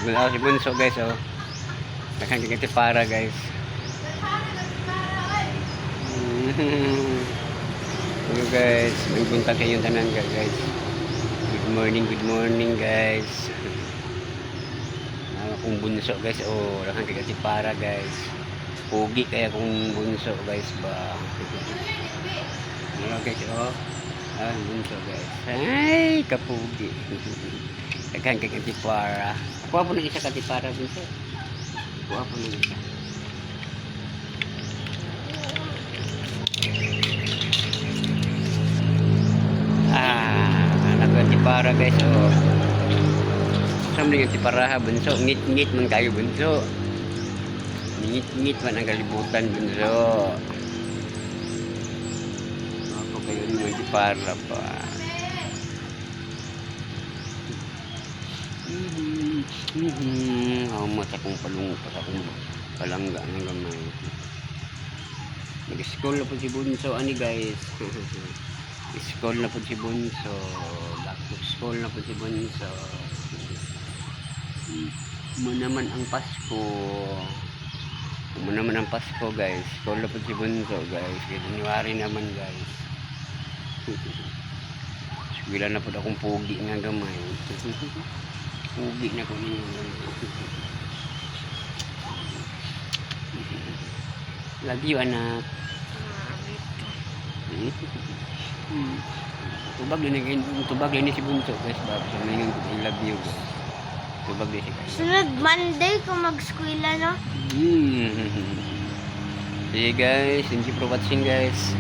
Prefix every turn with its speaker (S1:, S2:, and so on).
S1: Si Bunso guys, oh. Nakakagiti para guys. Hello guys, may buntag kayong tanan guys. Good morning guys. Akong bunso guys, oh, nakakagiti para guys. Pugi kaya kung bunso guys ba. Hello guys, oh. Bunso guys. Ay, kapugi. Nakakagiti para. Kuha po ng isa katipara bunso. Kuha po ng isa. Para guys, oh. Sama dengan tipara bunso, ngit man kayo bunso. Ngit man ang kalibutan bunso. Ako kayo ni tipara pa. Mata kong palungkot akong palangga ng gamay. Nag-school na po si bunso ani guys. School na po si bunso. Back to school na po si bunso. Naman ang Pasko. Naman ang Pasko guys. School na po si bunso guys. January naman guys. Bila na po akong pugi nga gamay. Pugi na ko niyo. Love you anak. Tubag din si bunso guys, so may I love you guys. Tubag din si guys.
S2: Sunod Monday kung mag-skwela no?
S1: See you guys, thank you for watching guys.